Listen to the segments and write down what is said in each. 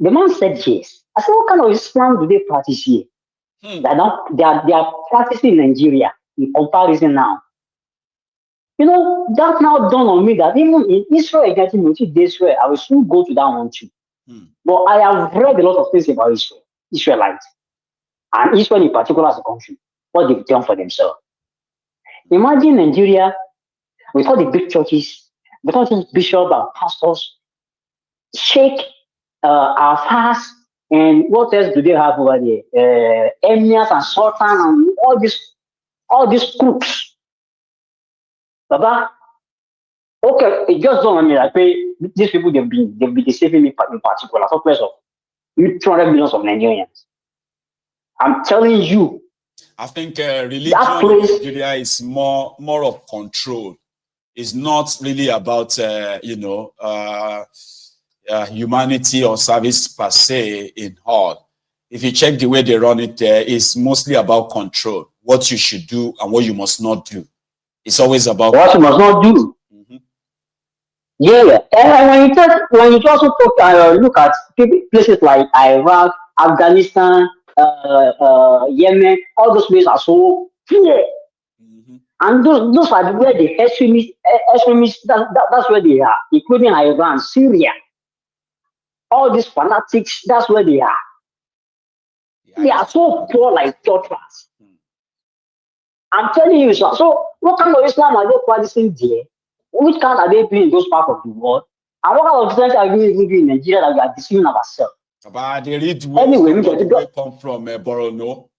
The man said yes. I said, what kind of Islam do they practice here? They are practicing in Nigeria in comparison now. That now dawned on me that even in Israel, getting me this way, I will soon go to that one too. But I have read a lot of things about Israel, Israelites, and Israel in particular as a country, what they've done for themselves. Imagine Nigeria with all the big churches, with all these bishops and pastors, sheikh, our fast, and what else do they have over there? Emirs and sultan and all these crooks. Baba, okay, it just don't me like these people they've been deceiving me in particular, upwards of 200 millions of Nigerians. I'm telling you. I think religion in Nigeria is more of control. It's not really about humanity or service per se in all. If you check the way they run it there, it's mostly about control. What you should do and what you must not do. It's always about what you must not do. Yeah, and when you also look at places like Iraq, Afghanistan, Yemen, all those places are so clear. And those are where the extremists that's where they are, including Iran, Syria. All these fanatics, that's where they are. They are so poor like torturers. I'm telling you, so what kind of Islam are they practicing there? Which kind are they doing in those parts of the world? And what kind of Islam are we doing in Nigeria that we are deceiving ourselves? But they read anyway, we come from Borno.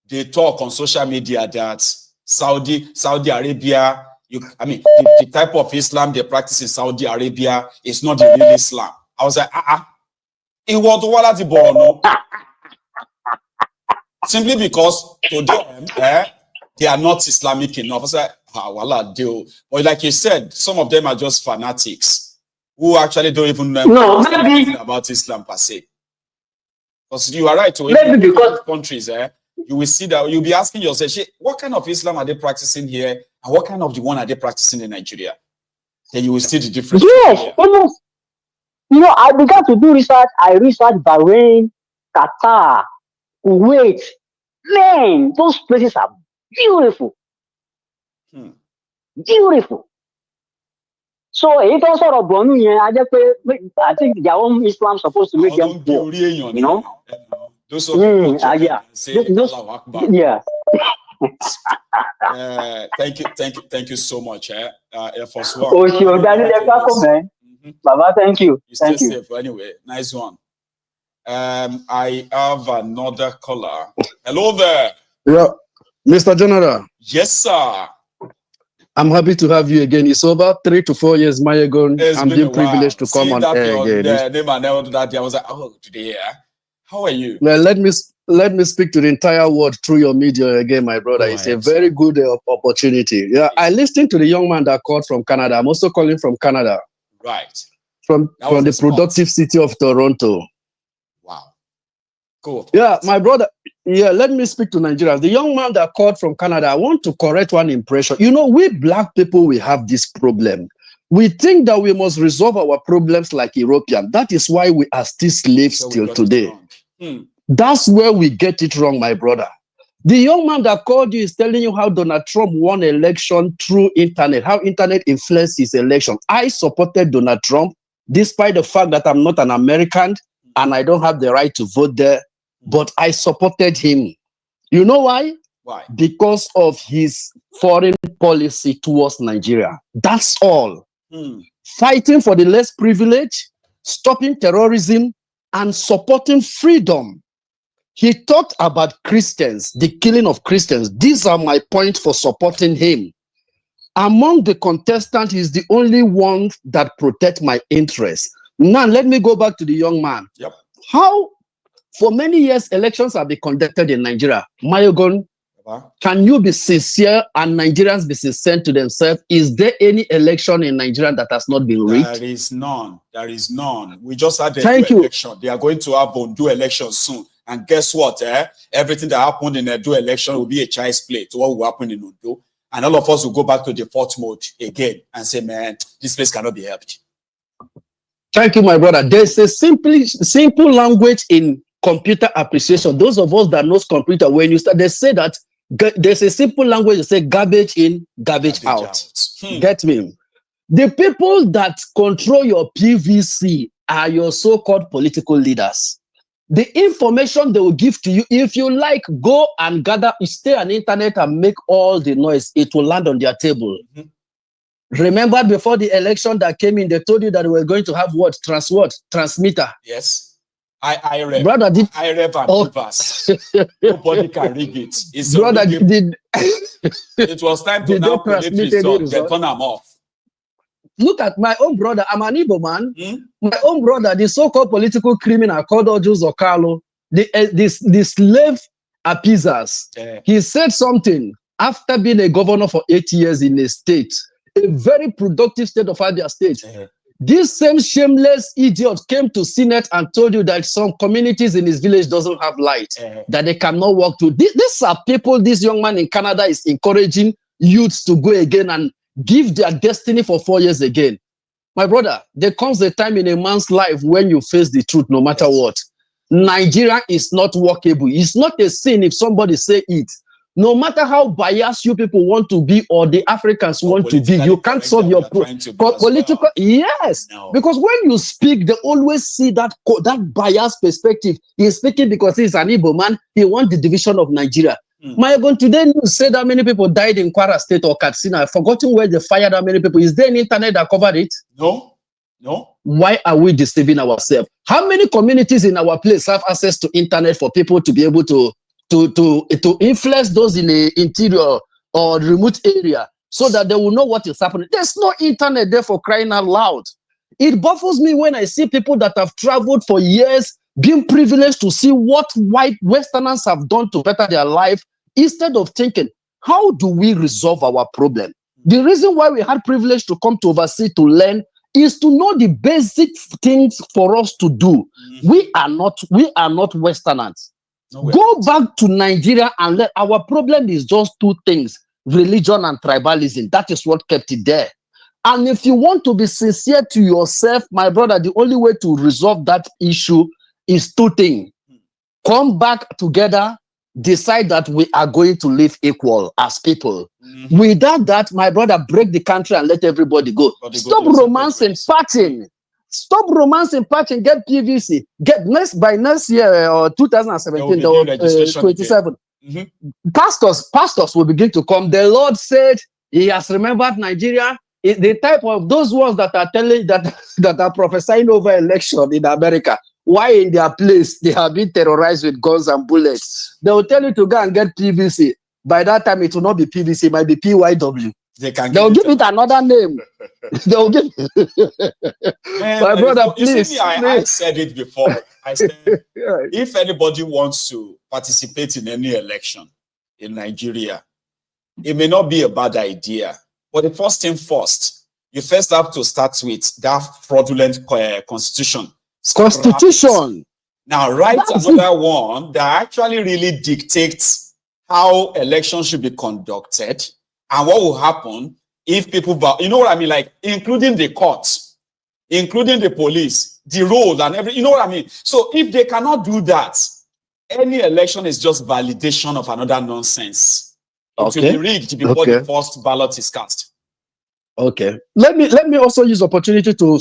They talk on social media that Saudi Arabia, the type of Islam they practice in Saudi Arabia is not the real Islam. I was like, it was the Borno. Simply because to them, they are not Islamic enough. I was like, but like you said, some of them are just fanatics who actually don't even know anything about Islam per se. Because you are right, maybe because countries, you will see that you'll be asking yourself, what kind of Islam are they practicing here, and what kind of the one are they practicing in Nigeria? Then you will see the difference. Yes, I began to do research. I researched Bahrain, Qatar, Kuwait. Man, those places are beautiful. Beautiful. So if I sort of Borno, I think their own Islam supposed to make them poor. Those yeah. Thank you so much, Air Force One. Baba, thank you. You stay safe anyway. Nice one. I have another caller. Hello there. Yeah, Mr. General. Yes, sir. I'm happy to have you again. It's over 3 to 4 years, Mayagon. I'm being privileged to come on air again. Name and that I was like, today, how are you? Well, let me speak to the entire world through your media again, my brother. It's a very good opportunity. Yeah, I listened to the young man that called from Canada. I'm also calling from Canada. Right. From the productive city of Toronto. Wow. Cool. Yeah, my brother. Yeah, let me speak to Nigeria. The young man that called from Canada, I want to correct one impression. We black people, we have this problem. We think that we must resolve our problems like European. That is why we are still slaves till today. That's where we get it wrong, my brother. The young man that called you is telling you how Donald Trump won election through internet, how internet influenced his election. I supported Donald Trump, despite the fact that I'm not an American and I don't have the right to vote there, but I supported him. You know why? Why? Because of his foreign policy towards Nigeria. That's all. Fighting for the less privileged, stopping terrorism, and supporting freedom. He talked about Christians, the killing of Christians. These are my points for supporting him. Among the contestants, he's the only one that protects my interests. Now, let me go back to the young man. Yep. How, for many years, elections have been conducted in Nigeria. Mayogon, can you be sincere and Nigerians be sincere to themselves? Is there any election in Nigeria that has not been rigged? There is none. There is none. We just had the election. They are going to have Ondo election soon. And guess what? Everything that happened in the Ondo election will be a child's play to what will happen in Ondo. And all of us will go back to default mode again and say, man, this place cannot be helped. Thank you, my brother. There's a simple language in computer appreciation. Those of us that knows computer, when you start, they say that there's a simple language. They say garbage in, garbage out. Get me? The people that control your PVC are your so-called political leaders. The information they will give to you, if you like, go and gather, stay on the internet and make all the noise. It will land on their table. Remember before the election that came in, they told you that we were going to have what? Transmitter. Yes. IREV. Brother, IREV and Pass. Nobody can rig it. It's brother, it was time to now collect results. They turn them off. Look at my own brother. I'm an Igbo man. My own brother, the so-called political criminal called Ojo Zokalo, the slave appeasers. He said something after being a governor for 8 years in a state, a very productive state of Abia State. This same shameless idiot came to Senate and told you that some communities in his village doesn't have light, that they cannot walk to. These are people this young man in Canada is encouraging youths to go again and give their destiny for 4 years again. My brother, there comes a time in a man's life when you face the truth no matter what. Nigeria is not workable. It's not a sin if somebody say it. No matter how biased you people want to be or the Africans want to be, you can't solve your political. Well. Yes, no. Because when you speak, they always see that biased perspective. He's speaking because he's an Igbo man. He wants the division of Nigeria. My God, today news said that many people died in Kwara State or Katsina. I've forgotten where they fired that many people. Is there an internet that covered it? No. Why are we deceiving ourselves? How many communities in our place have access to internet for people to be able to influence those in the interior or remote area so that they will know what is happening? There's no internet there, for crying out loud. It baffles me when I see people that have traveled for years, being privileged to see what white Westerners have done to better their life, instead of thinking, how do we resolve our problem? The reason why we had privilege to come to overseas to learn is to know the basic things for us to do. We are not Westerners. No, go back to Nigeria and let our problem is just two things: religion and tribalism. That is what kept it there. And if you want to be sincere to yourself, my brother, the only way to resolve that issue is two things. Come back together, decide that we are going to live equal as people. Without that, my brother, break the country and let everybody go. Stop romancing, patching. Stop romancing, patching, get PVC. By next year or 2017 or 27. Pastors will begin to come. The Lord said he has remembered Nigeria. The type of those ones that are telling that are prophesying over election in America, why in their place they have been terrorized with guns and bullets. They will tell you to go and get PVC. By that time, it will not be PVC, it might be PYW. They'll give it another name. They'll give my brother, please. You see me, I said it before. I said, if anybody wants to participate in any election in Nigeria, it may not be a bad idea. But the first thing first, you first have to start with that fraudulent constitution. Now, write another one that actually really dictates how elections should be conducted and what will happen if people, you know what I mean? Like, including the courts, including the police, the road and everything, you know what I mean? So if they cannot do that, any election is just validation of another nonsense. It will be rigged before the first ballot is cast. Okay. Let me also use opportunity to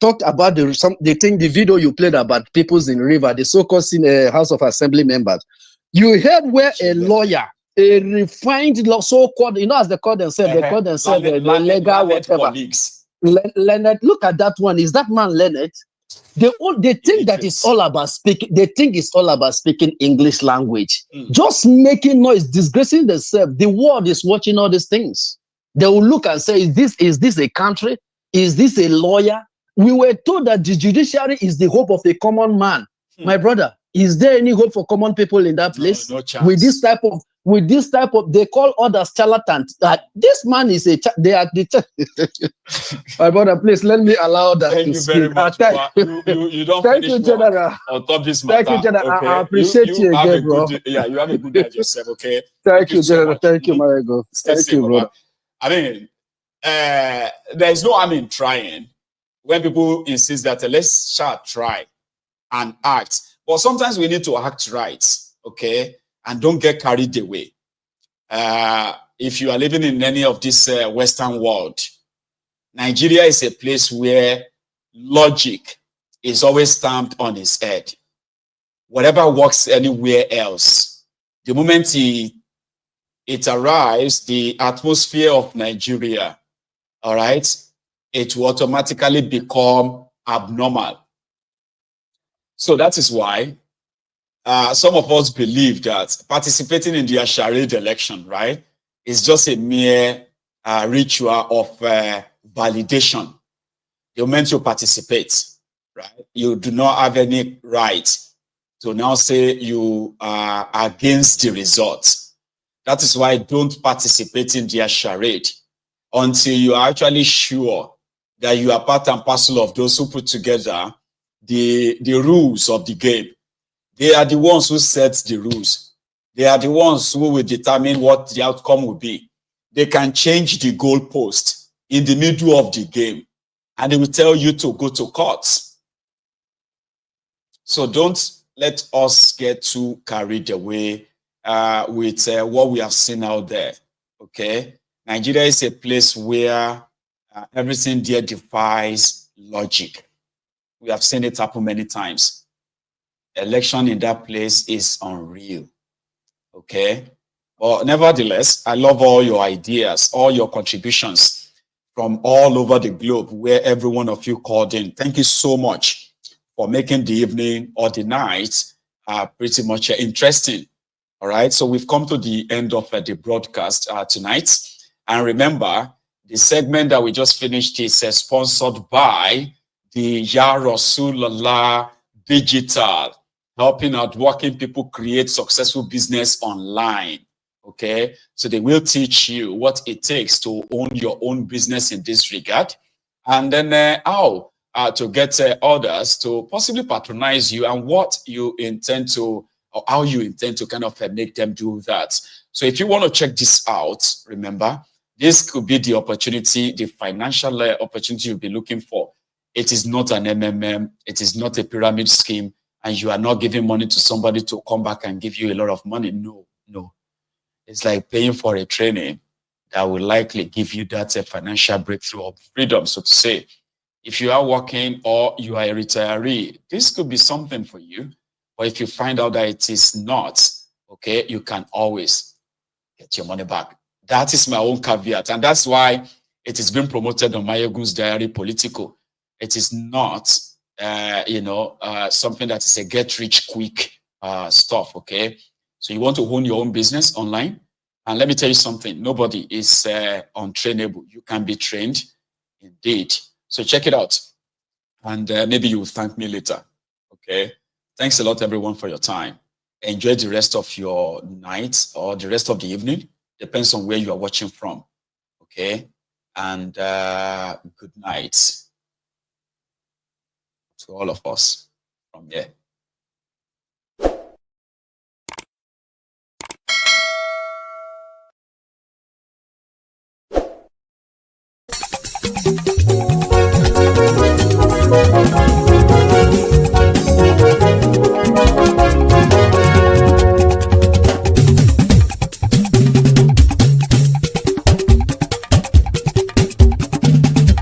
talk about the video you played about peoples in river, the so-called House of Assembly members. You heard where a lawyer, a refined so-called, you know, as they call themselves, they call themselves Leonard, whatever. Leonard, look at that one. Is that man Leonard? They think that it's all about speaking. They think it's all about speaking English language, just making noise, disgracing themselves. The world is watching all these things. They will look and say, is this a country? Is this a lawyer? We were told that the judiciary is the hope of a common man. My brother, is there any hope for common people in that place? No chance. With this type of, they call others charlatans. This man is they are the my brother, please let me allow that. Thank you very much. You don't thank you, General. On top this matter. Thank you, General. Okay. I appreciate you again, bro. You have a good day yourself, okay? Thank you, General. Thank you, Marigo. Thank you, brother. I mean, there's no harm in trying. when people insist that let's try and act. But sometimes we need to act right, okay? And don't get carried away. If you are living in any of this Western world, Nigeria is a place where logic is always stamped on its head. Whatever works anywhere else, the moment it arrives, the atmosphere of Nigeria, all right, it will automatically become abnormal. So that is why some of us believe that participating in the Asharide election, right, is just a mere ritual of validation. The moment you participate, right, you do not have any right to now say you are against the result. That is why don't participate in the charade until you are actually sure that you are part and parcel of those who put together the rules of the game. They are the ones who set the rules. They are the ones who will determine what the outcome will be. They can change the goalpost in the middle of the game, and they will tell you to go to court. So don't let us get too carried away with what we have seen out there, okay? Nigeria is a place where everything there defies logic. We have seen it happen many times. Election in that place is unreal, okay? But nevertheless, I love all your ideas, all your contributions from all over the globe where every one of you called in. Thank you so much for making the evening or the night pretty much interesting. All right, so we've come to the end of the broadcast tonight. And remember, the segment that we just finished is sponsored by the Ya Rasulallah Digital, helping out working people create successful business online. Okay, so they will teach you what it takes to own your own business in this regard, and then how to get others to possibly patronize you and what you intend to, or how you intend to kind of make them do that. So if you want to check this out, remember, this could be the opportunity, the financial opportunity you'll be looking for. It is not an MMM, it is not a pyramid scheme, and you are not giving money to somebody to come back and give you a lot of money. No, no. It's like paying for a training that will likely give you that financial breakthrough of freedom, so to say. If you are working or you are a retiree, this could be something for you. But if you find out that it is not, okay, you can always get your money back. That is my own caveat. And that's why it is being promoted on Mayegun's Diary Political. It is not, something that is a get-rich-quick stuff, okay? So you want to own your own business online? And let me tell you something. Nobody is untrainable. You can be trained, indeed. So check it out. And maybe you will thank me later, okay? Thanks a lot, everyone, for your time. Enjoy the rest of your night or the rest of the evening. Depends on where you are watching from, okay? And good night to all of us from here.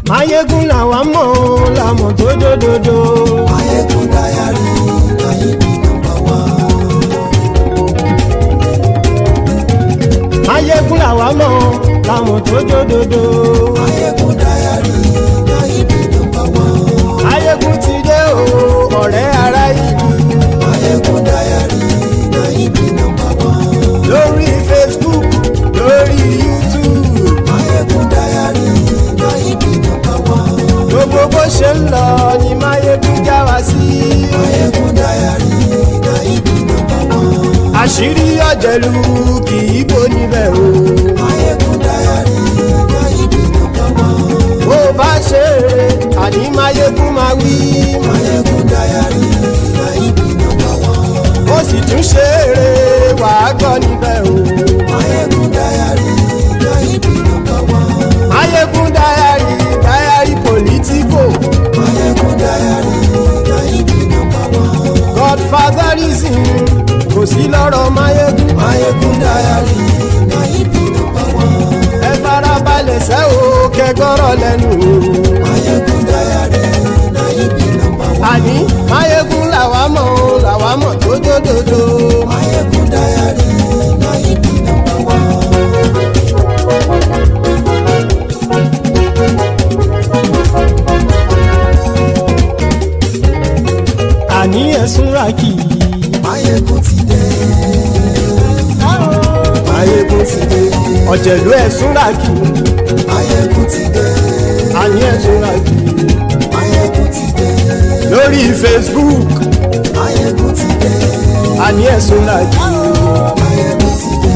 Mayegun làwa mọ̀ làmọ̀ tó dòdòdò. Mayegun Diary láyé bí nọ́mbà wá. Mayegun làwa mọ̀ làmọ̀ tó dòdòdò. Mayegun Diary láyé bí nọ́mbà wá. Mayegun ti dé o ọ̀rẹ́ ará ìlú. Mayegun Diary láyé bí nọ́mbà wá. Lórí Facebook, lórí YouTube. Mayegun Diary láyé bí nọ́mbà wá. Gbogbo bó ṣe ń lọ ni Mayegun já wa sí. Mayegun Diary láyé bí nọ́mbà wá. Àṣírí ọ̀jẹ̀lú kì í bò níbẹ̀ o. Mayegun Diary láyé bí nọ́mbà wá. Bó bá ṣe eré àní Mayegun máa wí. Mayegun Diary láyé bí nọ́mbà wá. Ó sì tún ṣe eré wàá gbọ́ níbẹ̀ o. Mayegun Diary láyé bí nọ́mbà wá. Mayegun Diary Political. kò sí lọ́rọ̀ máyégún. Máyégún Diary Nayibi #1. ẹ farabalẹ̀ sẹ́ o kẹgọ́rọ̀ lẹ́nu o. Máyégún Diary Nayibi #1. àní máyégún làwa mọ̀ o làwa mọ̀ tó dòdòdò. Máyégún Diary Nayibi #1. àní ẹ̀sùn ràkì. Máyégún ti dé. Máyégún ti dé. ọ̀jẹ̀lú ẹ̀sùn ràkì. Máyégún ti dé. àní ẹ̀sùn ràkì. Máyégún ti dé. lórí Facebook. Máyégún ti dé. àní ẹ̀sùn ràkì. Máyégún ti dé.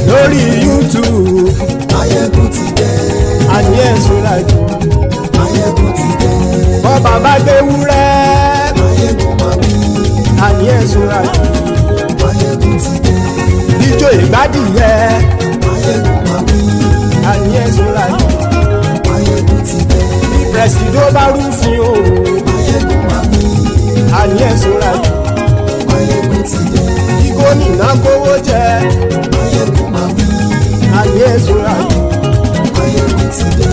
lórí YouTube. Máyégún ti dé. àní ẹ̀sùn ràkì. Máyégún ti dé. bọ́ bàbá gbé wúrẹ́. Máyégún máa bí. àní ẹ̀sùn ràkì. Máyégún ti dé. ijó ìgbádìyẹ. Máyégún máa bí. àní ẹ̀sùn ràkì. Máyégún ti dé. pẹ̀sìdó bá rúfin o. Máyégún máa bí. àní ẹ̀sùn ràkì. Máyégún ti dé. kí gómìnà kówó jẹ. Máyégún máa bí. àní ẹ̀sùn ràkì. Máyégún ti dé.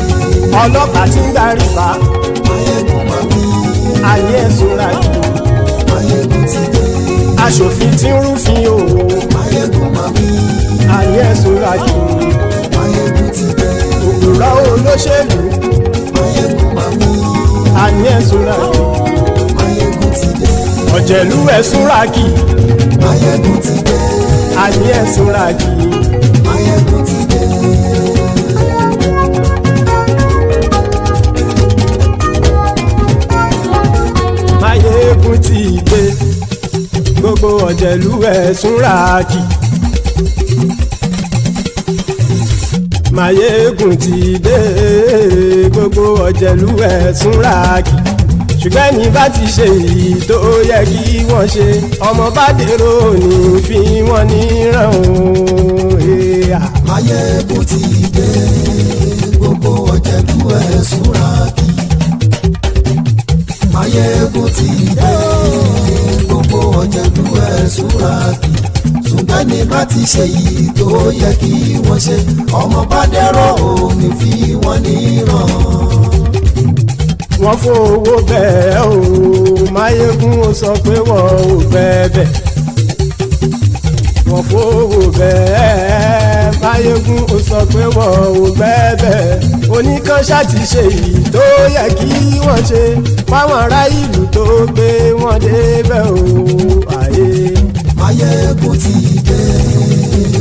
ọlọ́pàá tí ń darí bá. Máyégún máa bí. àní ẹ̀sùn ràkì. Máyégún ti dé. aṣòfin tí ń rúfin o. Máyégún máa bí. àní ẹ̀sùn ràkì. Máyégún ti dé. òpùrọ́ olóṣèlú. Máyégún máa bí. àní ẹ̀sùn ràkì. Máyégún ti dé. ọ̀jẹ̀lú ẹ̀sùn ràkì. Máyégún ti dé. àní ẹ̀sùn ràkì. Máyégún ti dé. Máyégún ti dé. gbogbo ọ̀jẹ̀lú ẹ̀sùn ràkì. Máyégún ti dé. gbogbo ọ̀jẹ̀lú ẹ̀sùn ràkì. ṣùgbọ́n ní bá ti ṣe èyí tó yẹ kí wọ́n ṣe ọmọ bá dèrò ní fi wọ́n níran o. Máyégún ti dé. Gbogbo ọ̀jẹ̀lú ẹ̀sùn ràkì. Máyégún ti dé. Gbogbo ọ̀jẹ̀lú ẹ̀sùn ràkì. ṣùgbọ́n ní bá ti ṣe yìí tó yẹ kí wọ́n ṣe ọmọ bá dẹ́rọ̀ ò ní fi wọ́n níran. wọ́n fowó bẹ́ẹ̀ o Máyégún ó sọ pé wọ́n ò bẹ́ẹ̀ wọ́n fowó bẹ́ẹ̀ Máyégún ó sọ pé wọ́n ò bẹ́ẹ̀ oníkan ṣáàtì ṣe èyí tó yẹ kí wọ́n ṣe fáwọn ará ìlú tó gbé wọn débẹ̀ o àyè. Máyégún ti dé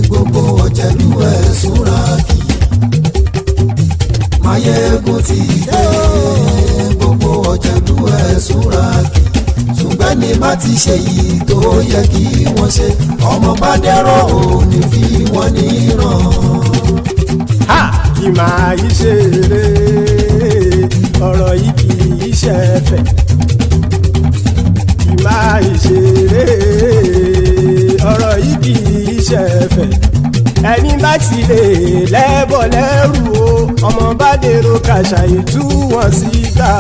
gbogbo ọ̀jẹ̀lú ẹ̀sùn ràkì. Máyégún ti dé gbogbo ọ̀jẹ̀lú ẹ̀sùn ràkì. ṣùgbọ́n ní bá ti ṣe yìí tó yẹ kí wọ́n ṣe ọmọ bá dẹ́rọ̀ ò ní fi wọ́n níran. kì máa yí ṣeré ọ̀rọ̀ yìí kì í ṣẹ̀fẹ̀ kì máa yí ṣeré ọ̀rọ̀ yìí kì í ṣẹ̀fẹ̀ ẹni bá ti lè lẹ́bọ̀ lẹ́rù o ọmọ bá dèrò kàṣà ìtú wọn síta.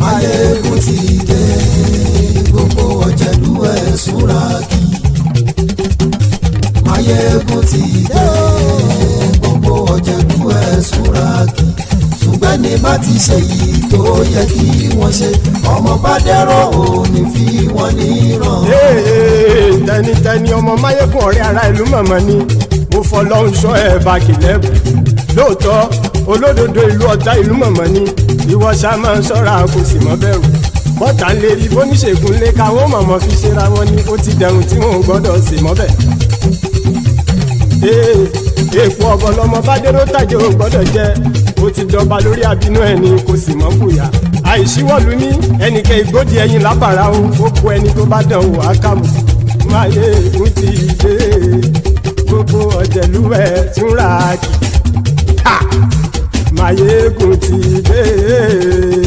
Máyégún ti dé gbogbo ọ̀jẹ̀lú ẹ̀sùn ràkì. Máyégún ti dé gbogbo ọ̀jẹ̀lú ẹ̀sùn ràkì. ṣùgbọ́n ní bá ti ṣe yìí tó yẹ kí wọ́n ṣe ọmọ bá dẹ́rọ̀ ò ní fi wọ́n níran. tẹnitẹni ọmọ Máyégún ọ̀rẹ́ ara ìlú mọ̀mọ́ ni mo fọlọ́hún sọ ẹ̀ bá kìlẹ́bù lóòótọ́ olódodo ìlú ọ̀tá ìlú mọ̀mọ́ ni ìwọ ṣá máa ń ṣọ́ra kò sì mọ́ bẹ̀rù bọ́tà ń lè rí bóníṣègùn lé káwọn mọ̀mọ́ fi ṣera wọn ni ó ti dẹrùn tí wọn ò gbọ́dọ̀ sì mọ́ bẹ̀. èèpo ọ̀bọ lọmọ bá dérò tàjẹ́ ò gbọ́dọ̀ jẹ́ ó ti dọba lórí abínú ẹni kò sì mọ́ fòyà àìsíwọ́lu ní ẹnìkẹ́ ìgbódì ẹyin lábàrá o ó kó ẹni tó bá dán wò á kàmù. Máyégún ti dé gbogbo ọ̀jẹ̀lú ẹ̀sùn ràkì. Máyégún ti dé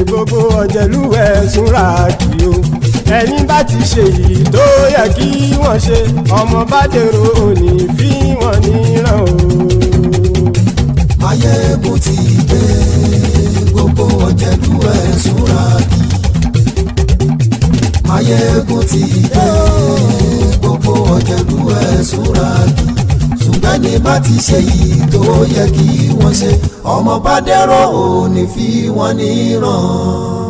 gbogbo ọ̀jẹ̀lú ẹ̀sùn ràkì o ẹni bá ti ṣe yìí tó yẹ kí wọ́n ṣe ọmọ bá dèrò òní fi wọ́n níran o. Máyégún ti dé gbogbo ọ̀jẹ̀lú ẹ̀sùn ràkì. Máyégún ti dé Súràtù ṣùgbọ́n ní bá ti ṣe yìí tó yẹ kí wọ́n ṣe ọmọ bá dẹ́rọ̀ ò ní fi wọ́n níran.